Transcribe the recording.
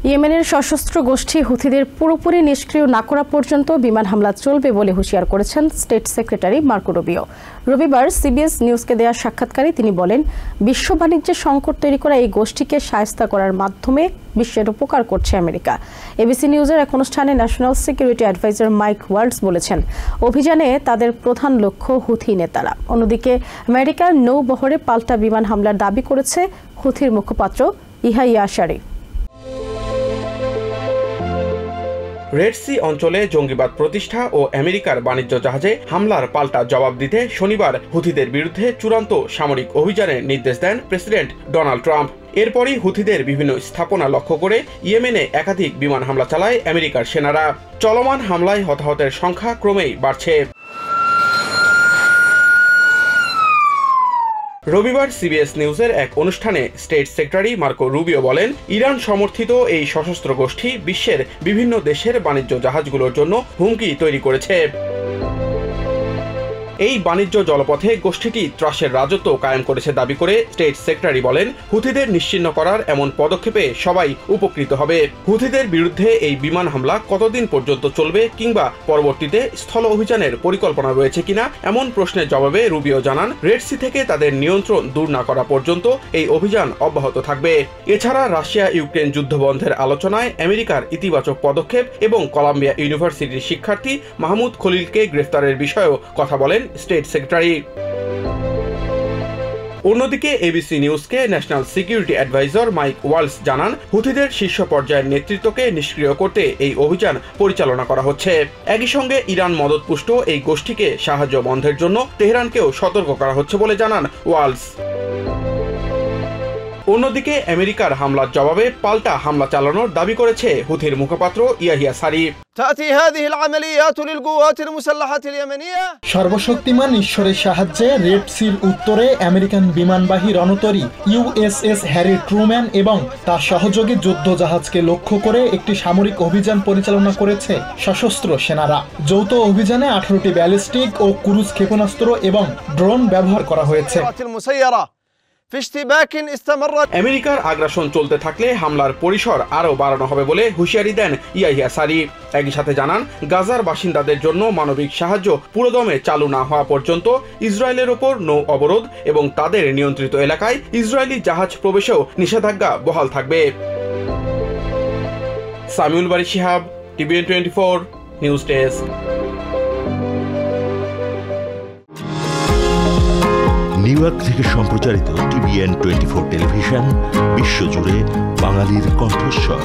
ইয়েমেনের সশস্ত্র গোষ্ঠী হুথিদের পুরোপুরি নিষ্ক্রিয় না করা পর্যন্ত বিমান হামলা চলবে বলে হুঁশিয়ার করেছেন স্টেট সেক্রেটারি মার্কো রুবিও। রবিবার সিবিএস নিউজকে দেওয়া সাক্ষাৎকারে তিনি বলেন, বিশ্ব বাণিজ্যের সংকট তৈরি করা এই গোষ্ঠীকে শায়েস্তা করার মাধ্যমে বিশ্বের উপকার করছে আমেরিকা। এবিসি নিউজের এক অনুষ্ঠানে national security adviser Mike Waltz বলেছেন, অভিযানে তাদের প্রধান লক্ষ্য হুথি নেতারা। অন্যদিকে আমেরিকার নৌবহরে পাল্টা বিমান হামলার দাবি করেছে হুথির মুখপাত্র ইহাইয়া আশারি। রেড সি অঞ্চলে জঙ্গিবাদ প্রতিষ্ঠা ও আমেরিকার বাণিজ্য জাহাজে হামলার পাল্টা জবাব দিতে শনিবার হুথিদের বিরুদ্ধে চূড়ান্ত সামরিক অভিযানের নির্দেশ দেন প্রেসিডেন্ট ডোনাল্ড ট্রাম্প। এরপরই হুথিদের বিভিন্ন স্থাপনা লক্ষ্য করে ইয়েমেনে একাধিক বিমান হামলা চালায় আমেরিকার সেনারা। চলমান হামলায় হতাহতের সংখ্যা ক্রমেই বাড়ছে। রবিবার সিবিএস নিউজের এক অনুষ্ঠানে স্টেট সেক্রেটারি মার্কো রুবিও বলেন, ইরান সমর্থিত এই সশস্ত্র গোষ্ঠী বিশ্বের বিভিন্ন দেশের বাণিজ্য জাহাজগুলোর জন্য হুমকি তৈরি করেছে। এই বাণিজ্য জলপথে গোষ্ঠীটি ত্রাসের রাজত্ব কায়েম করেছে দাবি করে স্টেট সেক্রেটারি বলেন, হুথিদের নিশ্চিহ্ন করার এমন পদক্ষেপে সবাই উপকৃত হবে। হুথিদের বিরুদ্ধে এই বিমান হামলা কতদিন পর্যন্ত চলবে কিংবা পরবর্তীতে স্থল অভিযানের পরিকল্পনা রয়েছে কিনা এমন প্রশ্নের জবাবে রুবিও জানান, রেড সি থেকে তাদের নিয়ন্ত্রণ দূর না করা পর্যন্ত এই অভিযান অব্যাহত থাকবে। এছাড়া রাশিয়া ইউক্রেন যুদ্ধবন্ধের আলোচনায় আমেরিকার ইতিবাচক পদক্ষেপ এবং কলাম্বিয়া ইউনিভার্সিটির শিক্ষার্থী মাহমুদ খলিলকে গ্রেফতারের বিষয়েও কথা বলেন স্টেট সেক্রেটারি। অন্যদিকে এবিসি নিউজকে national security adviser Mike Waltz জানান, হুথিদের শীর্ষ পর্যায়ের নেতৃত্বকে নিষ্ক্রিয় করতে এই অভিযান পরিচালনা করা হচ্ছে। একই সঙ্গে ইরান মদতপুষ্ট এই গোষ্ঠীকে সাহায্য বন্ধের জন্য তেহরানকেও সতর্ক করা হচ্ছে বলে জানান ওয়ালস। অন্যদিকে আমেরিকার হামলার জবাবে পাল্টা হামলা চালানোর দাবি করেছে হুথির মুখপাত্র ইহাইয়া আশারি। সর্বশক্তিমান ঈশ্বরের সাহায্যে রেড সির উত্তরে আমেরিকান বিমানবাহী রণতরী ইউএসএস হ্যারি ট্রুম্যান এবং তার সহযোগী যুদ্ধ জাহাজকে লক্ষ্য করে একটি সামরিক অভিযান পরিচালনা করেছে সশস্ত্র সেনারা। যৌথ অভিযানে 18টি ব্যালিস্টিক ও ক্রুজ ক্ষেপণাস্ত্র এবং ড্রোন ব্যবহার করা হয়েছে। আমেরিকার আগ্রাসন চলতে থাকলে হামলার পরিসর আরও বাড়ানো হবে বলে হুঁশিয়ারি দেন ইহাইয়া আশারি। একই সাথে জানান, গাজার বাসিন্দাদের জন্য মানবিক সাহায্য পুরোদমে চালু না হওয়া পর্যন্ত ইসরায়েলের ওপর নৌ অবরোধ এবং তাদের নিয়ন্ত্রিত এলাকায় ইসরায়েলি জাহাজ প্রবেশেও নিষেধাজ্ঞা বহাল থাকবে। Samiul Bari Shihab, TVN 24 news desk. New York থেকে সম্প্রচারিত টিভিএন 24 টেলিভিশন বিশ্বজুড়ে বাঙালির কণ্ঠস্বর।